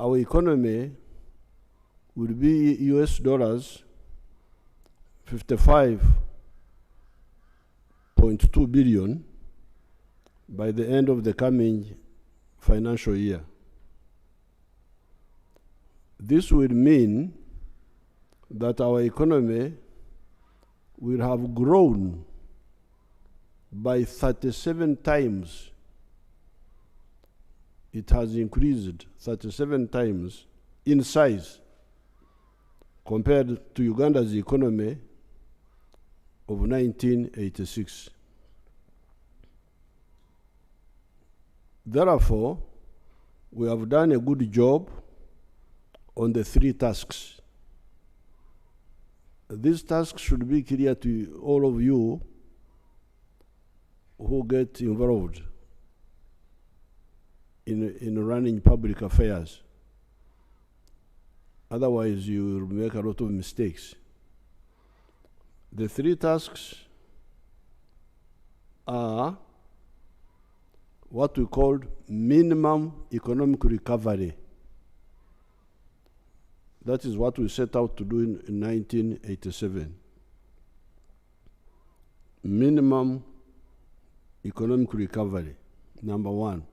our economy will be US dollars 55.2 billion by the end of the coming financial year. This will mean that our economy will have grown by 37 times. It has increased 37 times in size compared to Uganda's economy of 1986. Therefore, we have done a good job on the three tasks. These tasks should be clear to all of you who get involved in running public affairs. Otherwise, you will make a lot of mistakes. The three tasks are what we call minimum economic recovery. That is what we set out to do in 1987. Minimum economic recovery, number one.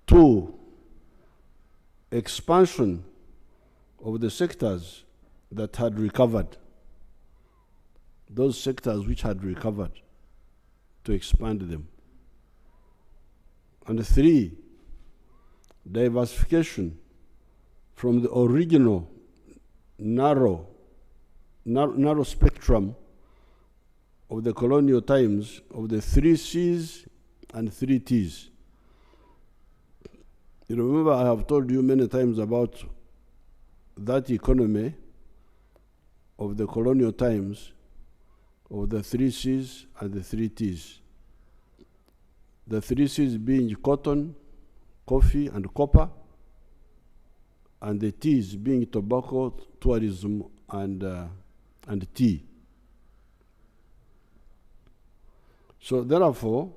Two, expansion of the sectors that had recovered. Those sectors which had recovered, to expand them. And three, diversification from the original narrow spectrum of the colonial times of the 3 C's and 3 T's. You remember I have told you many times about that economy of the colonial times of the 3 C's and the 3 T's. The 3 C's being cotton, coffee, and copper, and the T's being tobacco, tourism, and tea. So therefore,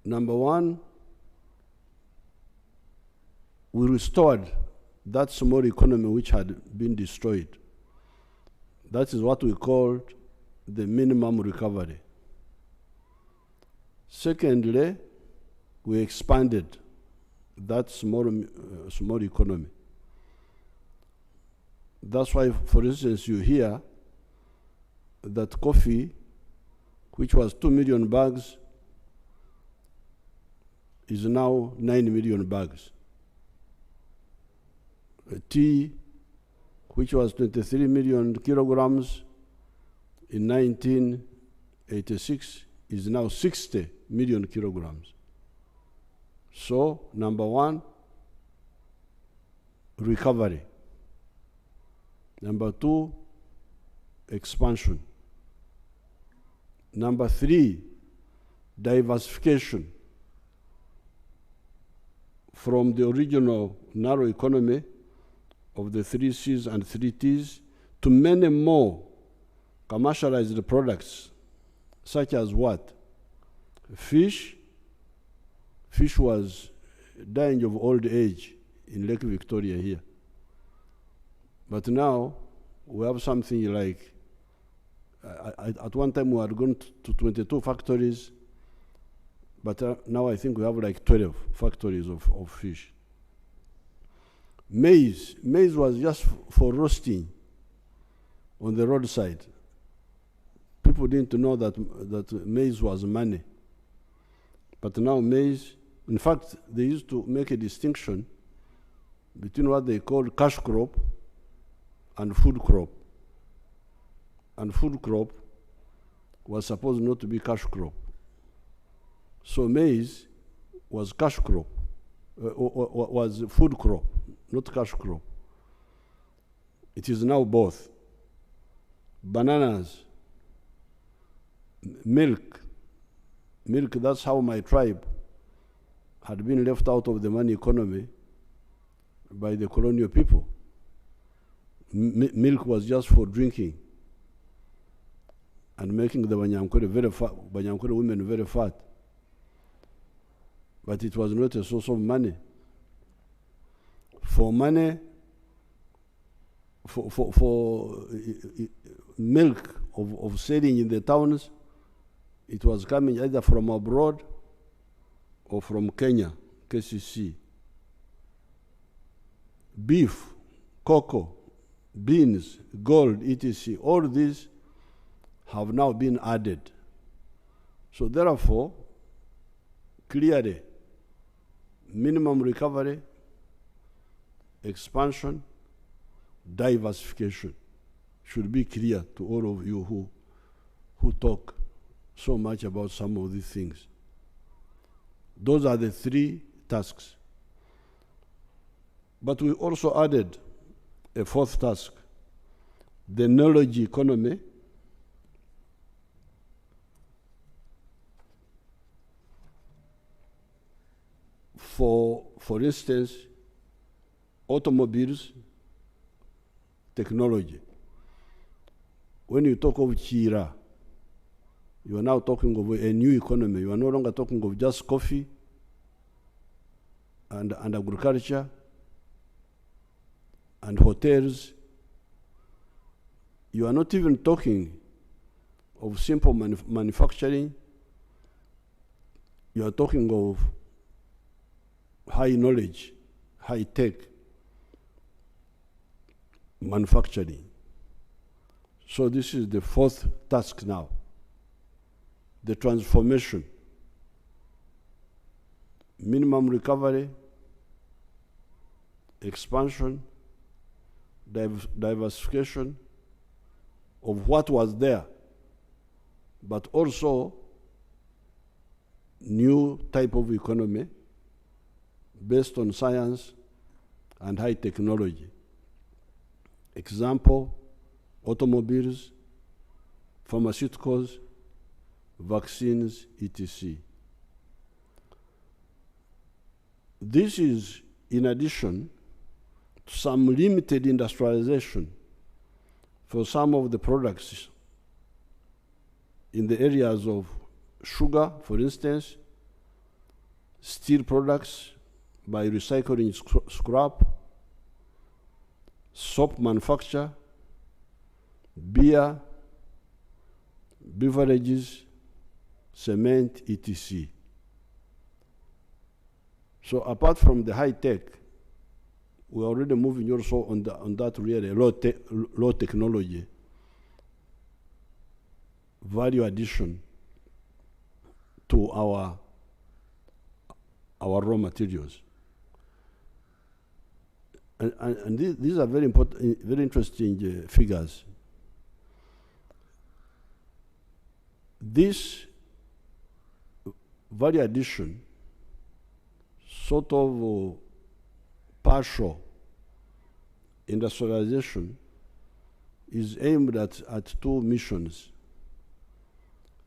number one, we restored that small economy which had been destroyed. That is what we called the minimum recovery. Secondly, we expanded that small economy. That's why, for instance, you hear that coffee, which was 2 million bags, is now 9 million bags. Tea, which was 23 million kilograms in 1986, is now 60 million kilograms. So, number one, recovery. Number two, expansion. Number three, diversification from the original narrow economy of the 3 C's and 3 T's to many more commercialized products, such as what? Fish. Fish was dying of old age in Lake Victoria here. But now we have something like, at one time we had gone to 22 factories, but now I think we have like 12 factories of fish. Maize was just for roasting on the roadside. People didn't know that maize was money. But now maize, in fact, they used to make a distinction between what they called cash crop and food crop. And food crop was supposed not to be cash crop. So maize was cash crop, was food crop, not cash crop. It is now both. Bananas, milk, that's how my tribe had been left out of the money economy by the colonial people. Milk was just for drinking and making the Banyankore women very fat. But it was not a source of money. for money, for milk of selling in the towns, it was coming either from abroad or from Kenya, KCC. Beef, cocoa, beans, gold, etc. All these have now been added. So therefore, clearly, minimum recovery, expansion, diversification should be clear to all of you who talk so much about some of these things. Those are the three tasks. But we also added a fourth task, the knowledge economy. For instance, automobiles, technology. When you talk of Chira, you are now talking of a new economy. You are no longer talking of just coffee and agriculture and hotels. You are not even talking of simple manufacturing. You are talking of high knowledge, high tech manufacturing. So this is the fourth task now, the transformation, minimum recovery, expansion, diversification of what was there, but also new type of economy based on science and high technology. Example, automobiles, pharmaceuticals, vaccines, etc. This is in addition to some limited industrialization for some of the products in the areas of sugar, for instance, steel products by recycling scrap, soap manufacture, beer, beverages, cement, etc. So apart from the high tech, we're already moving also on that really low technology, value addition to our raw materials. And these are very important, very interesting figures. This value addition, sort of partial industrialization, is aimed at two missions.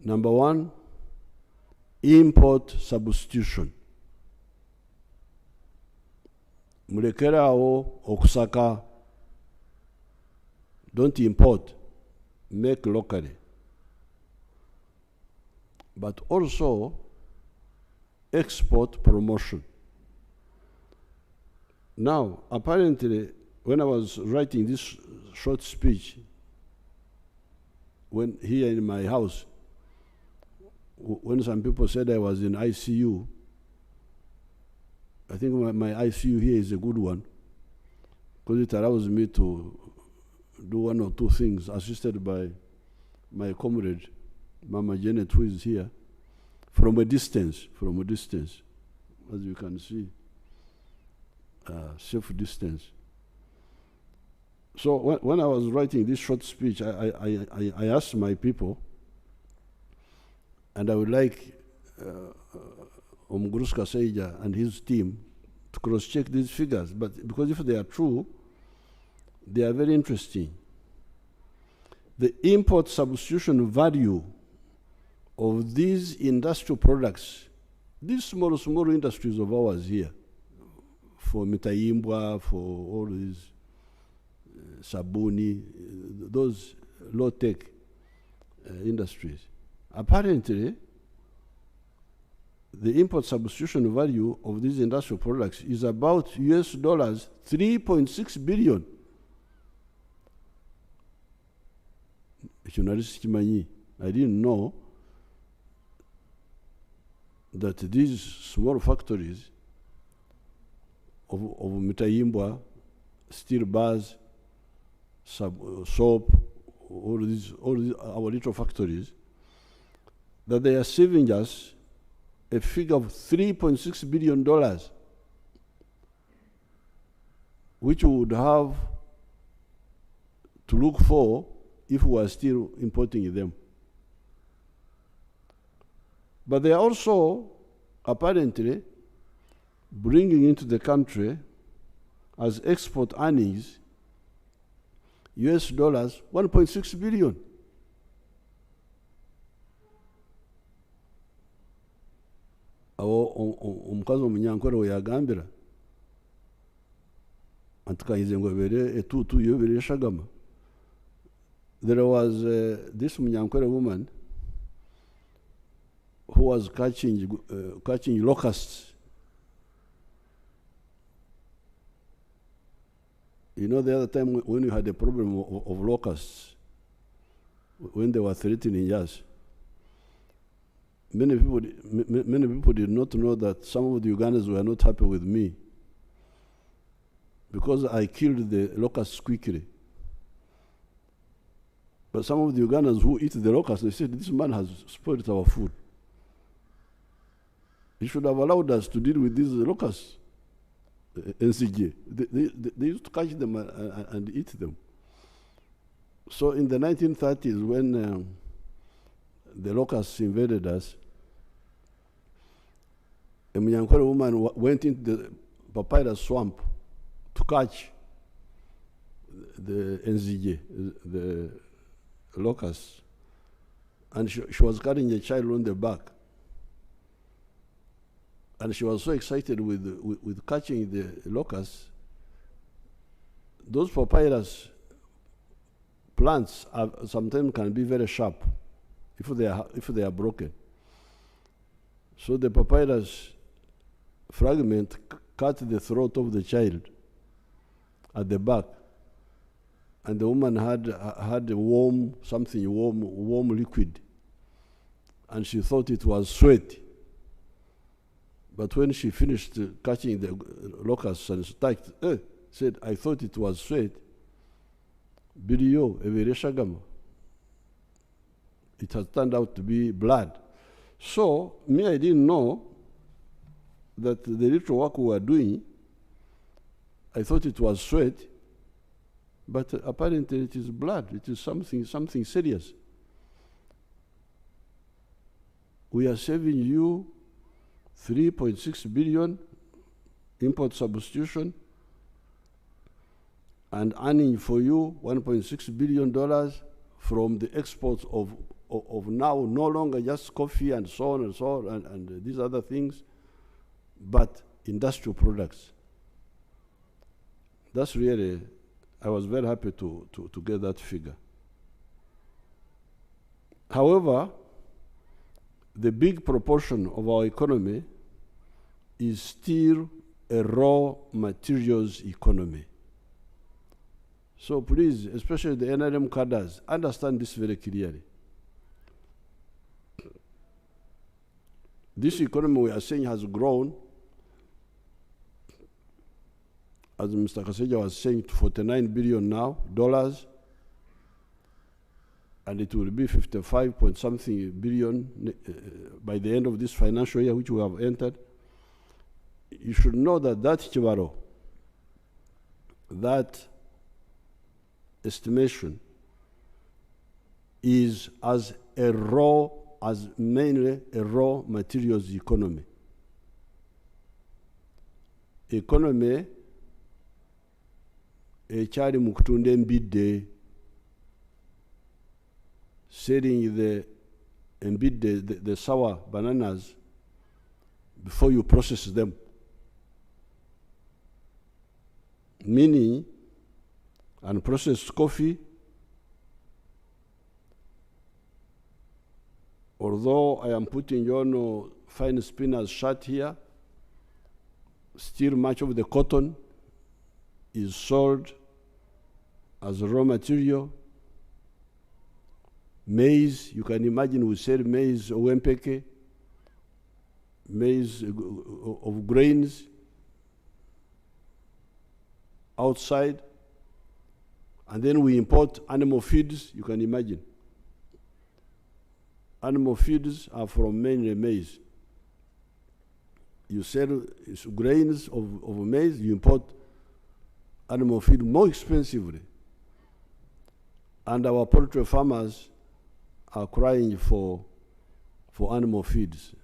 Number one, import substitution. Mulekerawo okusaka, don't import, make locally. But also export promotion. Now, apparently, when I was writing this short speech, when here in my house, when some people said I was in ICU, I think my ICU here is a good one, because it allows me to do one or two things, assisted by my comrade, Mama Janet, who is here, from a distance, as you can see, safe distance. So when I was writing this short speech, I asked my people, and I would like Omguruska Seija and his team to cross-check these figures, but because if they are true, they are very interesting. The import substitution value of these industrial products, these small industries of ours here, for Mitaimbwa, for all these Sabuni, those low-tech industries, apparently the import substitution value of these industrial products is about US dollars 3.6 billion. I didn't know that these small factories of Mitayimbwa, steel bars, soap, all these our little factories, that they are saving us a figure of $3.6 billion, which we would have to look for if we are still importing them. But they are also apparently bringing into the country as export earnings US dollars 1.6 billion. Omukazi omunyankore we yagambira antukayize ngo bere etutu yo bere shagama. There was this munyankore woman who was catching locusts. You know, the other time when we had a problem of locusts, when they were threatening us, many people did not know that some of the Ugandans were not happy with me because I killed the locusts quickly. But some of the Ugandans who eat the locusts, they said, this man has spoiled our food. He should have allowed us to deal with these locusts. NCG. They used to catch them and eat them. So in the 1930s, when the locusts invaded us, a Munyankore woman went into the papyrus swamp to catch the NZJ, the locusts. And she was carrying a child on the back. And she was so excited with catching the locusts. Those papyrus plants sometimes can be very sharp if they are broken. So the papyrus fragment cut the throat of the child at the back, and the woman had a warm liquid, and she thought it was sweat. But when she finished catching the locusts and said, I thought it was sweat. Biliyo, Evereshagama. It has turned out to be blood. So, I didn't know that the little work we were doing, I thought it was sweat, but apparently it is blood. It is something serious. We are saving you 3.6 billion import substitution and earning for you $1.6 billion from the exports of now no longer just coffee and so on and these other things, but industrial products. That's really, I was very happy to get that figure. However, the big proportion of our economy is still a raw materials economy. So please, especially the NRM cadres, understand this very clearly. This economy we are saying has grown, as Mr. Kaseja was saying, to $49 billion now, and it will be 55 point something billion by the end of this financial year, which we have entered. You should know that Chibaro, that estimation is mainly a raw materials economy. Economy ekyali mu kutunda embidde, selling the sour bananas before you process them. Meaning, unprocessed coffee although I am putting on fine spinners shirt here, still much of the cotton is sold as raw material. Maize, you can imagine we sell maize, owempeke, maize of grains outside, and then we import animal feeds, you can imagine. Animal feeds are from mainly maize. You sell grains of maize, you import animal feed more expensively. And our poultry farmers are crying for animal feeds.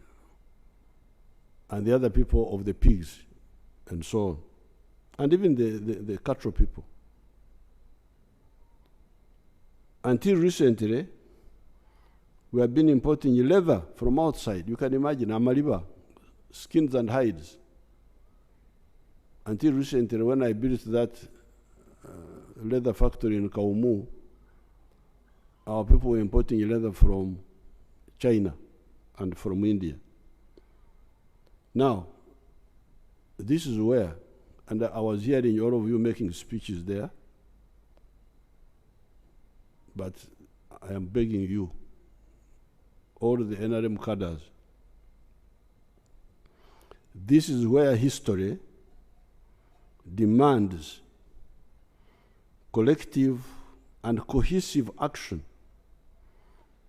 And the other people of the pigs and so on. And even the cattle people. Until recently, we have been importing leather from outside. You can imagine, amaliba, skins and hides. Until recently, when I built that leather factory in Kaumu, our people were importing leather from China and from India. Now, this is where, and I was hearing all of you making speeches there, but I am begging you, all the NRM cadres, this is where history demands collective and cohesive action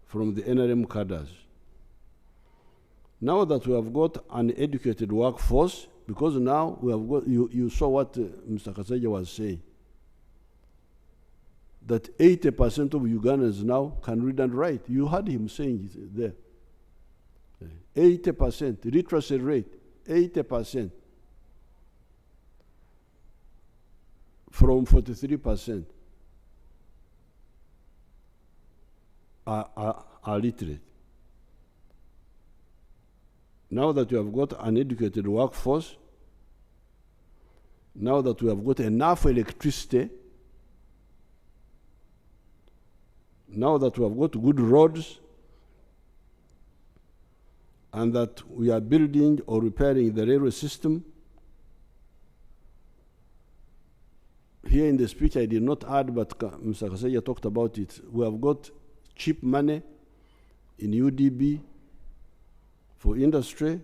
from the NRM cadres. Now that we have got an educated workforce, because now we have got, you saw what Mr. Kasaija was saying, that 80% of Ugandans now can read and write. You heard him saying it there. 80%, literacy rate, 80%. From 43% are literate. Now that we have got an educated workforce, now that we have got enough electricity, now that we have got good roads, and that we are building or repairing the railway system, here in the speech I did not add, but Mr. Kasaija talked about it. We have got cheap money in UDB for industry.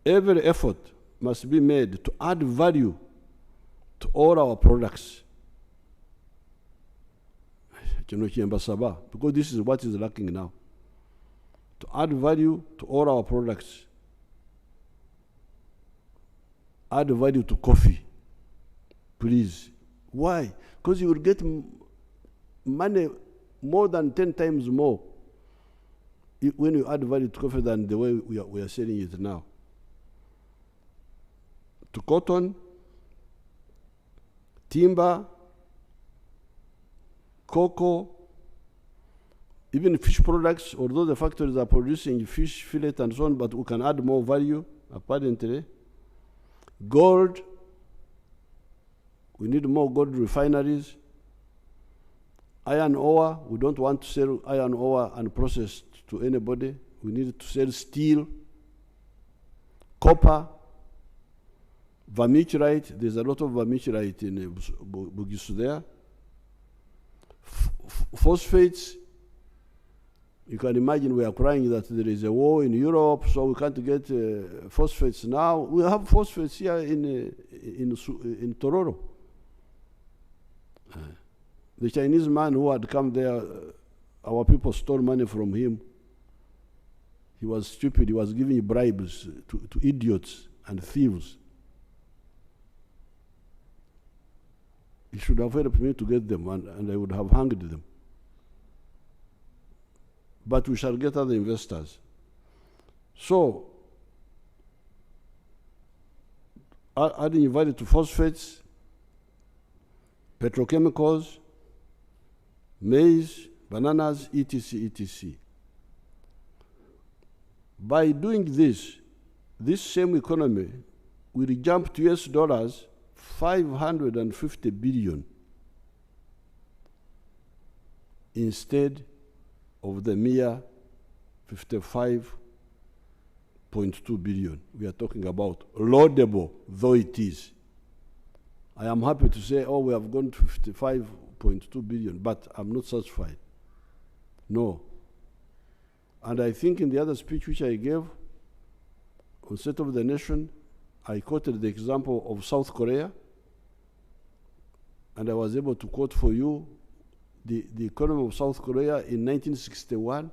Every effort must be made to add value to all our products. Because this is what is lacking now. To add value to all our products. Add value to coffee, please. Why? Because you will get money more than 10 times more when you add value to coffee than the way we are selling it now. To cotton, timber, cocoa, even fish products, although the factories are producing fish fillet and so on, but we can add more value, apparently. Gold, we need more gold refineries. Iron ore, we don't want to sell iron ore unprocessed to anybody. We need to sell steel, copper, vermiculite. There's a lot of vermiculite in Bugisu there. Phosphates, you can imagine we are crying that there is a war in Europe, so we can't get phosphates now. We have phosphates here in Tororo. The Chinese man who had come there, our people stole money from him. He was stupid. He was giving bribes to idiots and thieves. He should have helped me to get them, and I would have hanged them. But we shall get other investors. So, adding value to phosphates, petrochemicals, maize, bananas, etc., etc. By doing this same economy will jump to US dollars 550 billion. Instead, of the mere 55.2 billion we are talking about, laudable though it is. I am happy to say, oh, we have gone to 55.2 billion, but I'm not satisfied. No. And I think in the other speech which I gave on State of the Nation, I quoted the example of South Korea, and I was able to quote for you the economy of South Korea in 1961.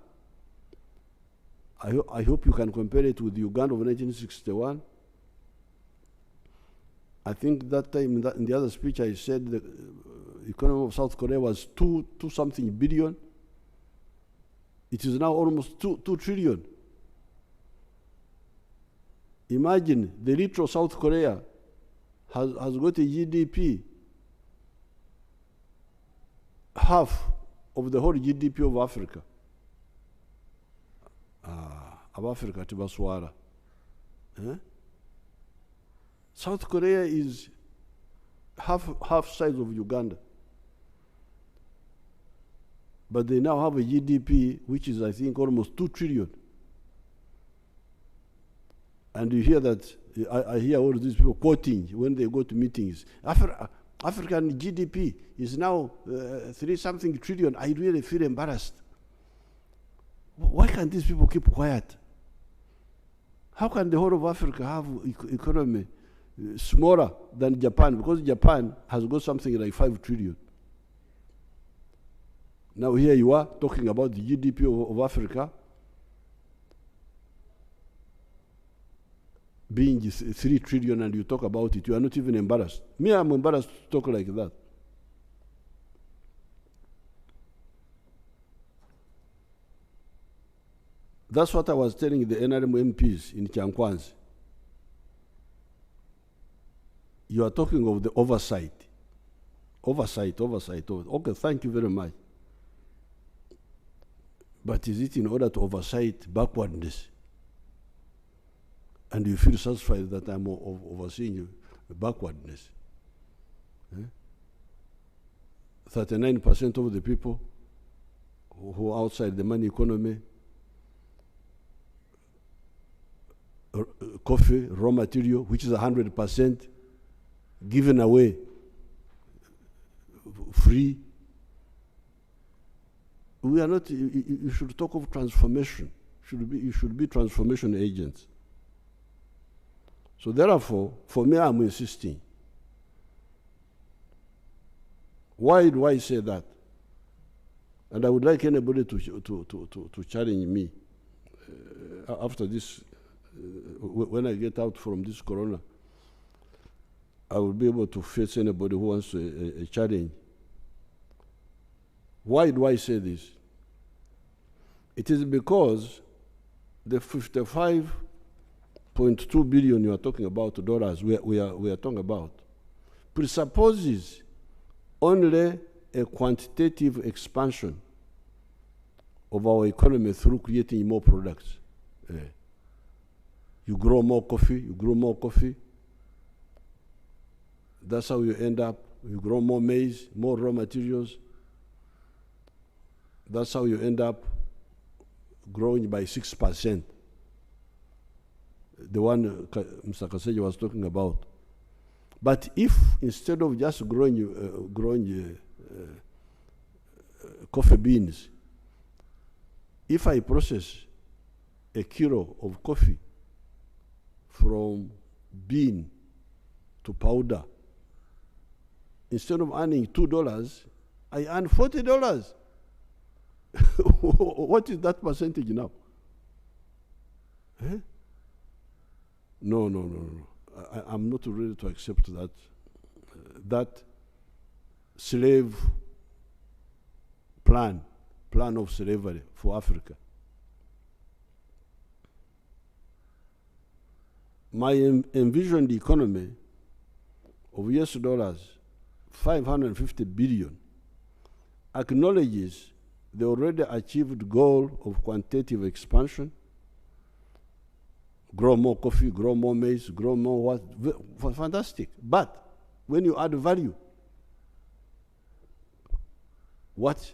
I hope you can compare it with Uganda of 1961. I think that time in the other speech I said the economy of South Korea was two something billion. It is now almost 2 trillion. Imagine the little South Korea has got a GDP half of the whole GDP of Africa. Of Africa to Baswara. South Korea is half size of Uganda. But they now have a GDP which is, I think, almost 2 trillion. And you hear that, I hear all these people quoting when they go to meetings. African GDP is now 3-something trillion. I really feel embarrassed. Why can't these people keep quiet? How can the whole of Africa have economy smaller than Japan? Because Japan has got something like 5 trillion. Now here you are talking about the GDP of Africa being 3 trillion, and you talk about it. You are not even embarrassed. Me, I'm embarrassed to talk like that. That's what I was telling the NRM MPs in Kyankwanzi. You are talking of the oversight. Oversight. Okay, thank you very much. But is it in order to oversight backwardness? And you feel satisfied that I'm overseeing backwardness? 39% of the people who are outside the money economy, coffee, raw material, which is 100% given away free. We are not, you should talk of transformation. You should be transformation agents. So therefore, for me, I'm insisting. Why do I say that? And I would like anybody to challenge me after this, when I get out from this corona. I will be able to face anybody who wants a challenge. Why do I say this? It is because the 55.2 billion you are talking about dollars we are talking about presupposes only a quantitative expansion of our economy through creating more products. You grow more coffee. That's how you end up. You grow more maize, more raw materials. That's how you end up growing by 6%. The one Mr. Kaseja was talking about. But if instead of just growing coffee beans, if I process a kilo of coffee from bean to powder, instead of earning $2, I earn $40. What is that percentage now? No. I'm not ready to accept that. That slave plan of slavery for Africa. My envisioned economy of US dollars, 550 billion, acknowledges the already achieved goal of quantitative expansion. Grow more coffee, grow more maize, grow more what? Fantastic. But when you add value, what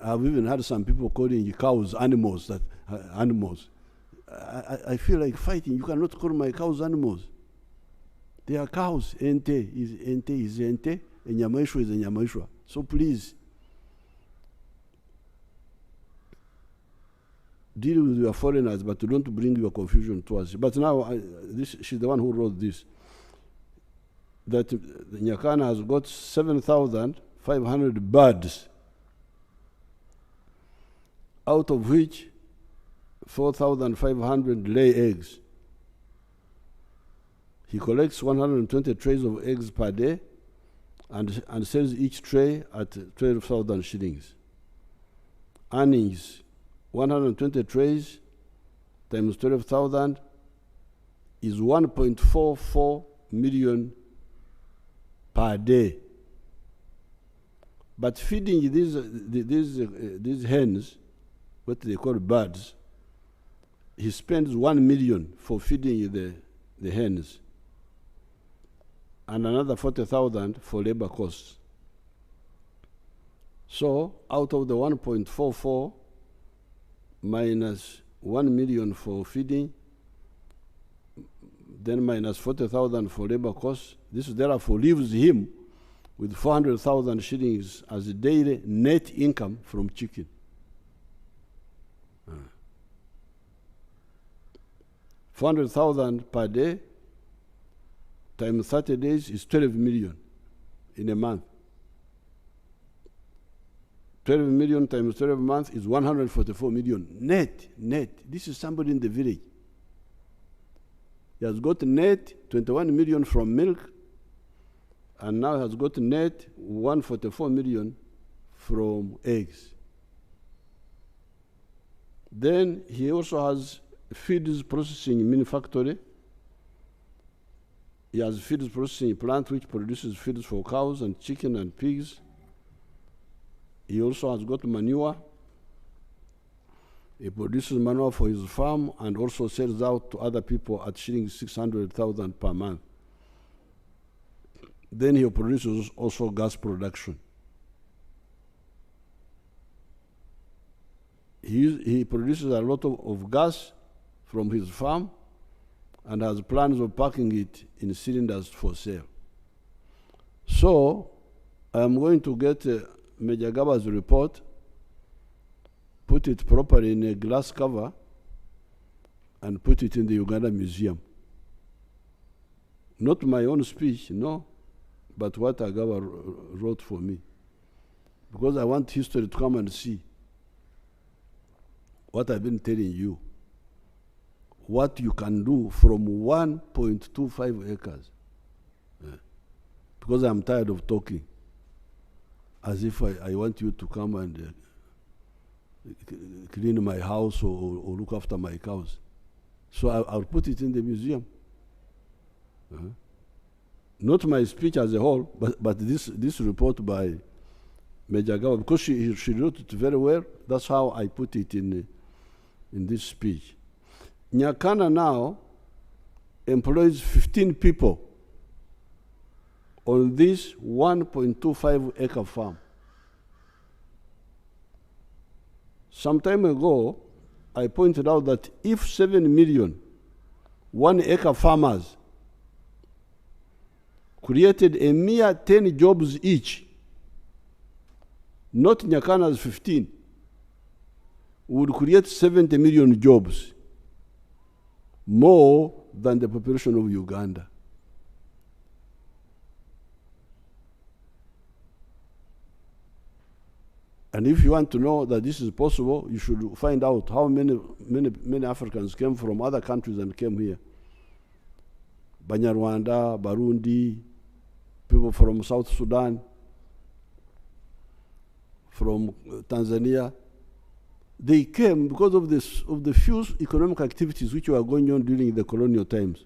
I've even had some people calling cows animals. Animals. I feel like fighting. You cannot call my cows animals. They are cows. Ente is ente. A nyamaishwa is a nyamaishwa. So please, deal with your foreigners, but don't bring your confusion to us. But now, she's the one who wrote this. That Nyakana has got 7,500 birds, out of which 4,500 lay eggs. He collects 120 trays of eggs per day and sells each tray at 12,000 shillings. Earnings, 120 trays times 12,000 is 1.44 million per day. But feeding these hens, what they call birds, he spends 1 million for feeding the hens, and another 40,000 for labor costs. So out of the 1.44 minus 1 million for feeding, then minus 40,000 for labor costs, this therefore leaves him with 400,000 shillings as a daily net income from chicken. 400,000 per day times 30 days is 12 million in a month. 12 million times 12 months is 144 million net. This is somebody in the village. He has got net 21 million from milk, and now has got net 144 million from eggs. Then he also has feeds processing mini factory. He has feeds processing plant which produces feeds for cows and chicken and pigs. He also has got manure. He produces manure for his farm and also sells out to other people at shillings 600,000 per month. Then he produces also gas production. He produces a lot of gas from his farm and has plans of packing it in cylinders for sale. So I'm going to get Major Gaba's report, put it properly in a glass cover, and put it in the Uganda Museum. Not my own speech, no, but what Agaba wrote for me. Because I want history to come and see what I've been telling you, what you can do from 1.25 acres. Because I'm tired of talking as if I want you to come and clean my house or look after my cows. So I'll put it in the museum. Not my speech as a whole, but this report by Major Gaba, because she wrote it very well. That's how I put it in this speech. Nyakana now employs 15 people on this 1.25 acre farm. Some time ago, I pointed out that if 7 million 1 acre farmers created a mere 10 jobs each, not Nyakana's 15, would create 70 million jobs, more than the population of Uganda. And if you want to know that this is possible, you should find out how many Africans came from other countries and came here. Banyarwanda, Barundi, people from South Sudan, from Tanzania. They came because of the few economic activities which were going on during the colonial times.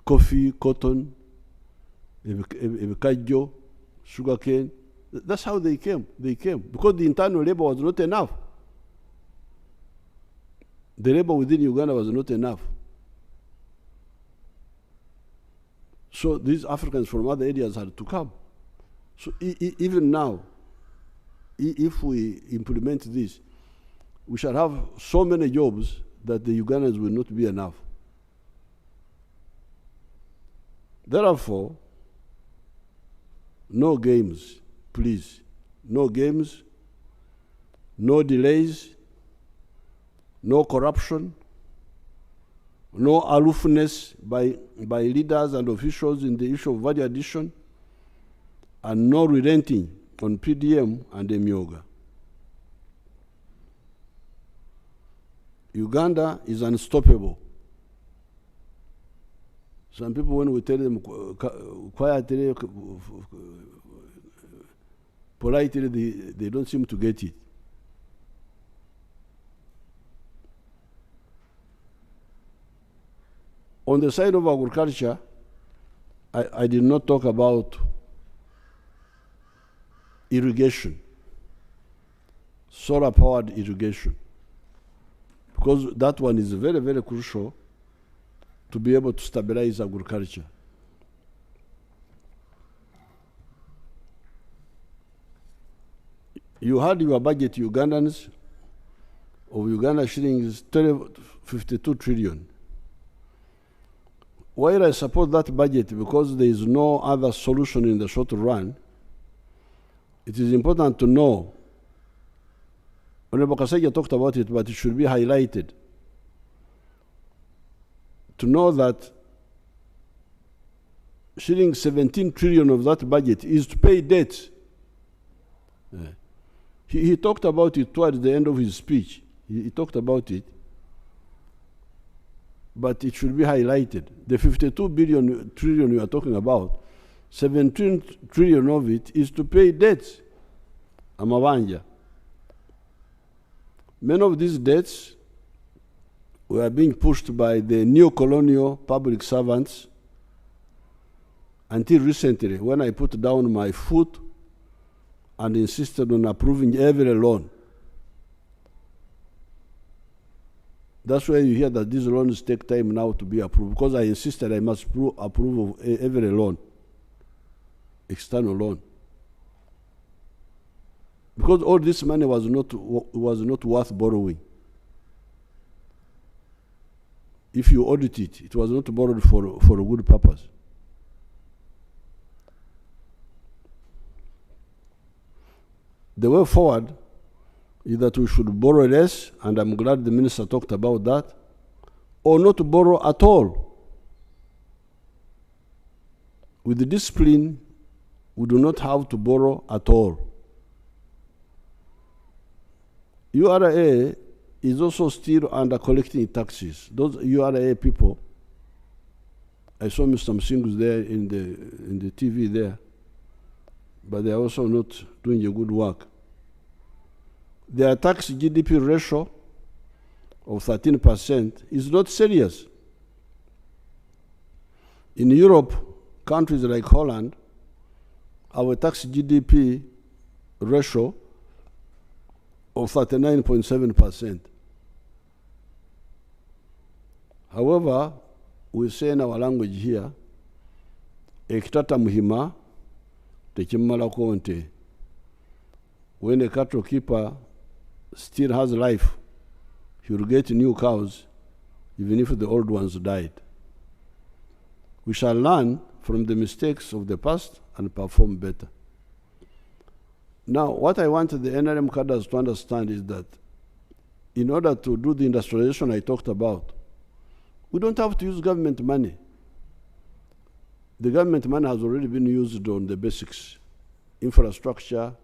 Coffee, cotton, kajo, sugarcane. That's how they came. They came because the internal labor was not enough. The labor within Uganda was not enough. So these Africans from other areas had to come. So even now, if we implement this, we shall have so many jobs that the Ugandans will not be enough. Therefore, no games, please. No games, no delays, no corruption, no aloofness by leaders and officials in the issue of value addition, and no relenting on PDM and Emyoga. Uganda is unstoppable. Some people, when we tell them quietly, politely, they don't seem to get it. On the side of agriculture, I did not talk about irrigation, solar-powered irrigation, because that one is very, very crucial to be able to stabilize agriculture. You had your budget, Ugandans, of Uganda shillings 52 trillion. While I support that budget because there is no other solution in the short run, it is important to know, Honorable Kasaija talked about it, but it should be highlighted, to know that shilling 17 trillion of that budget is to pay debts. He talked about it towards the end of his speech. He talked about it, but it should be highlighted. The 52 trillion you are talking about, 17 trillion of it is to pay debts. Amabanja. Many of these debts were being pushed by the neo-colonial public servants until recently, when I put down my foot and insisted on approving every loan. That's why you hear that these loans take time now to be approved, because I insisted I must approve of every loan, external loan. Because all this money was not worth borrowing. If you audit it, it was not borrowed for a good purpose. The way forward is that we should borrow less, and I'm glad the minister talked about that, or not to borrow at all. With the discipline, we do not have to borrow at all. URA is also still under collecting taxes. Those URA people, I saw Mr. Msingus there in the TV there, but they are also not doing a good work. Their tax GDP ratio of 13% is not serious. In Europe, countries like Holland, our tax GDP ratio of 39.7%. However, we say in our language here, ekitata muhima tekimala konte. When a cattle keeper still has life, he will get new cows, even if the old ones died. We shall learn from the mistakes of the past and perform better. Now, what I want the NRM cadres to understand is that in order to do the industrialization I talked about, we don't have to use government money. The government money has already been used on the basics, infrastructure,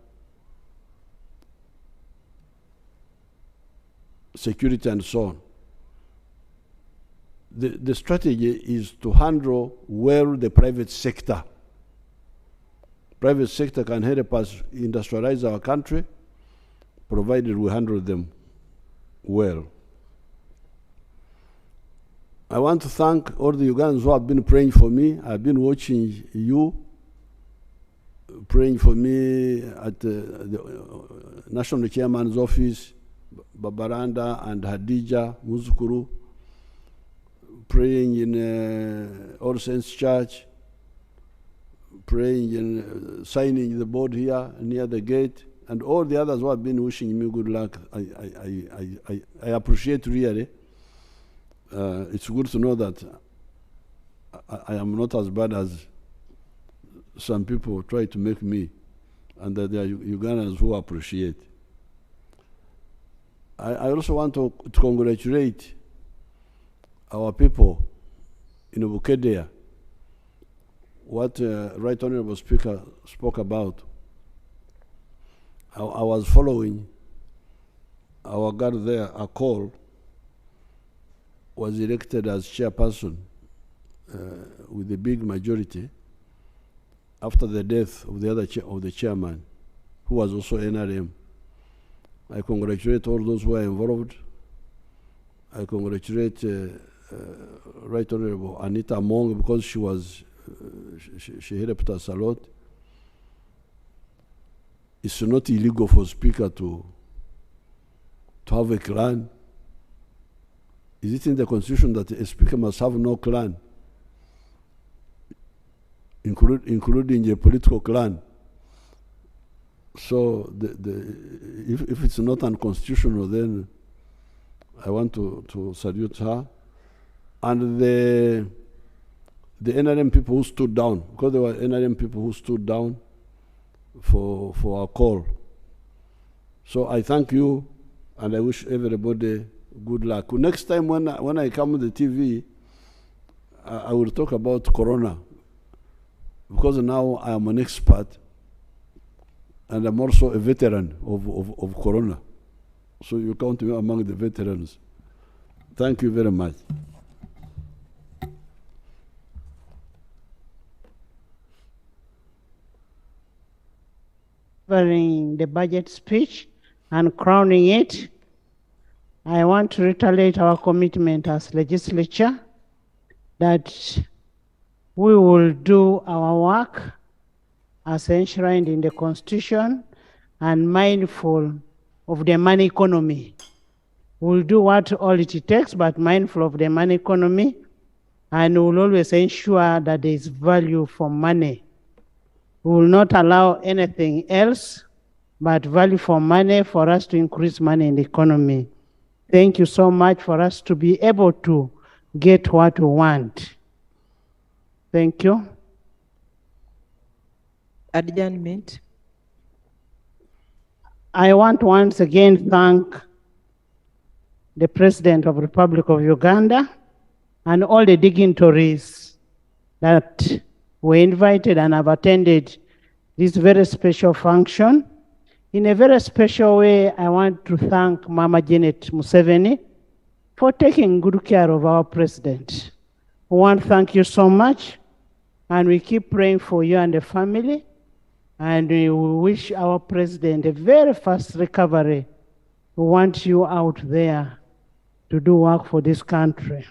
security, and so on. The strategy is to handle well the private sector. Private sector can help us industrialize our country, provided we handle them well. I want to thank all the Ugandans who have been praying for me. I've been watching you praying for me at the National Chairman's office, Babaranda and Hadija Muzukuru, praying in All Saints Church, praying and signing the board here near the gate and all the others who have been wishing me good luck, I appreciate really. It's good to know that I am not as bad as some people try to make me, and that there are Ugandans who appreciate. I also want to congratulate our people in Bukedea. What Right Honorable Speaker spoke about. I was following our guard there, a call, was elected as chairperson with a big majority after the death of the other of the chairman, who was also NRM. I congratulate all those who are involved. I congratulate Right Honorable Anita Among, because she was she helped us a lot. It's not illegal for Speaker to have a clan. Is it in the Constitution that a Speaker must have no clan, including a political clan? So if it's not unconstitutional, then I want to salute her. And the NRM people who stood down, because there were NRM people who stood down for our call. So I thank you, and I wish everybody good luck. Next time when I come on the TV, I will talk about Corona, because now I am an expert, and I'm also a veteran of Corona. So you count me among the veterans. Thank you very much. Delivering the budget speech and crowning it, I want to reiterate our commitment as legislature that we will do our work as enshrined in the Constitution and mindful of the money economy. We'll do what all it takes, but mindful of the money economy, and we'll always ensure that there is value for money. We will not allow anything else but value for money for us to increase money in the economy. Thank you so much for us to be able to get what we want. Thank you. Adjournment. I want to once again thank the President of the Republic of Uganda and all the dignitaries that were invited and have attended this very special function. In a very special way, I want to thank Mama Janet Museveni for taking good care of our president. We want to thank you so much, and we keep praying for you and the family, and we wish our president a very fast recovery. We want you out there to do work for this country.